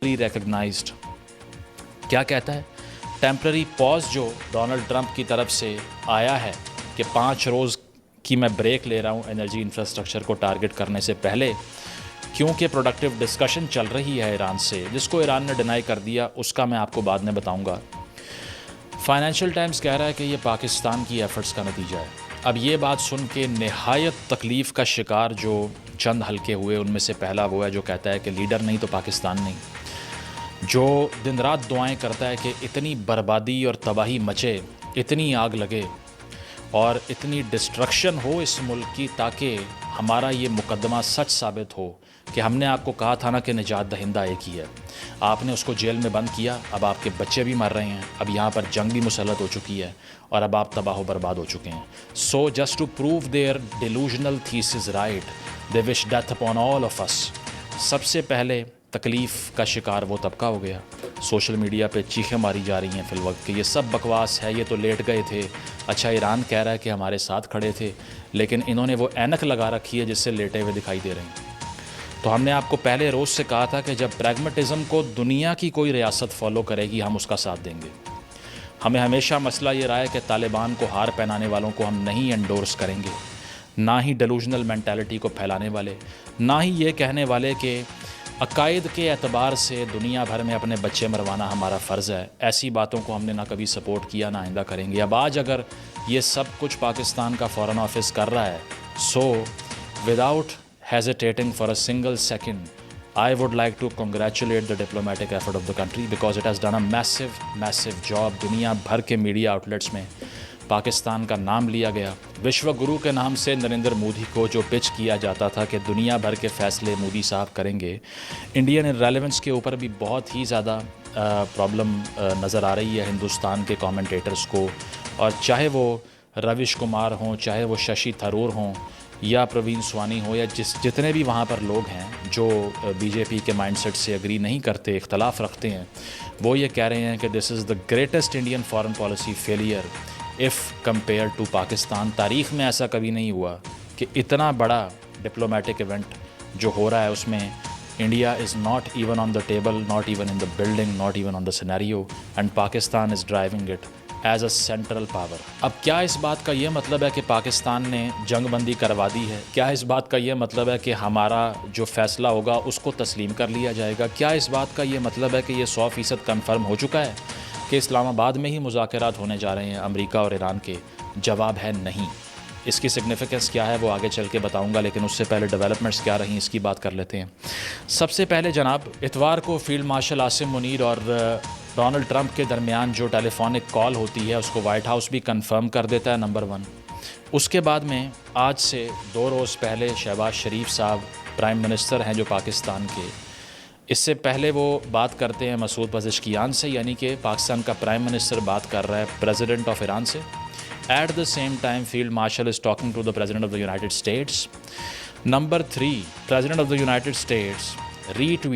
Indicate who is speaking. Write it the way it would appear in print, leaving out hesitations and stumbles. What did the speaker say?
Speaker 1: globally recognized. کیا کہتا ہے؟ ٹیمپرری پاز جو ڈونلڈ ٹرمپ کی طرف سے آیا ہے کہ 5 روز کی میں بریک لے رہا ہوں انرجی انفراسٹرکچر کو ٹارگٹ کرنے سے پہلے، کیونکہ پروڈکٹیو ڈسکشن چل رہی ہے ایران سے، جس کو ایران نے ڈینائی کر دیا، اس کا میں آپ کو بعد میں بتاؤں گا۔ فائنینشیل ٹائمز کہہ رہا ہے کہ یہ پاکستان کی ایفرٹس کا نتیجہ ہے۔ اب یہ بات سن کے نہایت تکلیف کا شکار جو چند حلقے ہوئے، ان میں سے پہلا وہ ہے جو کہتا ہے کہ لیڈر نہیں تو پاکستان نہیں، جو دن رات دعائیں کرتا ہے کہ اتنی بربادی اور تباہی مچے، اتنی آگ لگے اور اتنی ڈسٹرکشن ہو اس ملک کی، تاکہ ہمارا یہ مقدمہ سچ ثابت ہو کہ ہم نے آپ کو کہا تھا نا کہ نجات دہندہ ایک ہی ہے، آپ نے اس کو جیل میں بند کیا، اب آپ کے بچے بھی مر رہے ہیں، اب یہاں پر جنگ بھی مسلط ہو چکی ہے اور اب آپ تباہ و برباد ہو چکے ہیں۔ So just to prove their delusional theses right they wish death upon all of us. سب سے پہلے تکلیف کا شکار وہ طبقہ ہو گیا۔ سوشل میڈیا پہ چیخیں ماری جا رہی ہیں فی الوقت کہ یہ سب بکواس ہے، یہ تو لیٹ گئے تھے۔ اچھا، ایران کہہ رہا ہے کہ ہمارے ساتھ کھڑے تھے، لیکن انہوں نے وہ اینک لگا رکھی ہے جس سے لیٹے ہوئے دکھائی دے رہے ہیں۔ تو ہم نے آپ کو پہلے روز سے کہا تھا کہ جب پریگمیٹزم کو دنیا کی کوئی ریاست فالو کرے گی، ہم اس کا ساتھ دیں گے۔ ہمیں ہمیشہ مسئلہ یہ رہا ہے کہ طالبان کو ہار پہنانے والوں کو ہم نہیں انڈورس کریں گے، نہ ہی ڈیلوژنل مینٹالٹی کو پھیلانے والے، نہ ہی یہ کہنے والے کہ عقائد کے اعتبار سے دنیا بھر میں اپنے بچے مروانا ہمارا فرض ہے۔ ایسی باتوں کو ہم نے نہ کبھی سپورٹ کیا، نہ آئندہ کریں گے۔ اب آج اگر یہ سب کچھ پاکستان کا فارن آفس کر رہا ہے، so without hesitating for a single second, I would like to congratulate the diplomatic effort of the country because it has done a massive job۔ دنیا بھر کے میڈیا آؤٹلیٹس میں پاکستان کا نام لیا گیا۔ وشو گرو کے نام سے نریندر مودی کو جو پچ کیا جاتا تھا کہ دنیا بھر کے فیصلے مودی صاحب کریں گے، انڈین ریلیونس کے اوپر بھی بہت ہی زیادہ پرابلم نظر آ رہی ہے ہندوستان کے کامنٹیٹرز کو، اور چاہے وہ روش کمار ہوں، چاہے وہ ششی تھرور ہوں، یا پروین سوانی ہو، یا جتنے بھی وہاں پر لوگ ہیں جو بی جے پی کے مائنڈ سیٹ سے اگری نہیں کرتے، اختلاف رکھتے ہیں، وہ یہ کہہ رہے ہیں کہ this is the greatest Indian foreign policy failure if compare to Pakistan. تاریخ میں ایسا کبھی نہیں ہوا کہ اتنا بڑا ڈپلومیٹک ایونٹ جو ہو رہا ہے اس میں India is not even on the table, not even in the building, not even on the scenario, and Pakistan is driving it as a central power. اب کیا اس بات کا یہ مطلب ہے کہ پاکستان نے جنگ بندی کروا دی ہے؟ کیا اس بات کا یہ مطلب ہے کہ ہمارا جو فیصلہ ہوگا اس کو تسلیم کر لیا جائے گا؟ کیا اس بات کا یہ مطلب ہے کہ یہ 100% کنفرم ہو چکا ہے کہ اسلام آباد میں ہی مذاکرات ہونے جا رہے ہیں امریکہ اور ایران کے؟ جواب ہے نہیں۔ اس کی سگنیفیکنس کیا ہے وہ آگے چل کے بتاؤں گا، لیکن اس سے پہلے ڈیولپمنٹس کیا رہی اس کی بات کر لیتے ہیں۔ سب سے پہلے جناب، اتوار کو فیلڈ مارشل عاصم منیر اور ڈونلڈ ٹرمپ کے درمیان جو ٹیلی فونک کال ہوتی ہے اس کو وائٹ ہاؤس بھی کنفرم کر دیتا ہے، نمبر 1۔ اس کے بعد میں آج سے 2 روز پہلے شہباز شریف صاحب پرائم منسٹر ہیں جو پاکستان کے، اس سے پہلے وہ بات کرتے ہیں مسعود پزشکیان سے، یعنی کہ پاکستان کا پرائم منسٹر بات کر رہا ہے پریزیڈنٹ آف ایران سے۔ At the same time field marshal is talking to the president of the United States. Number 3، president of the United States re tweet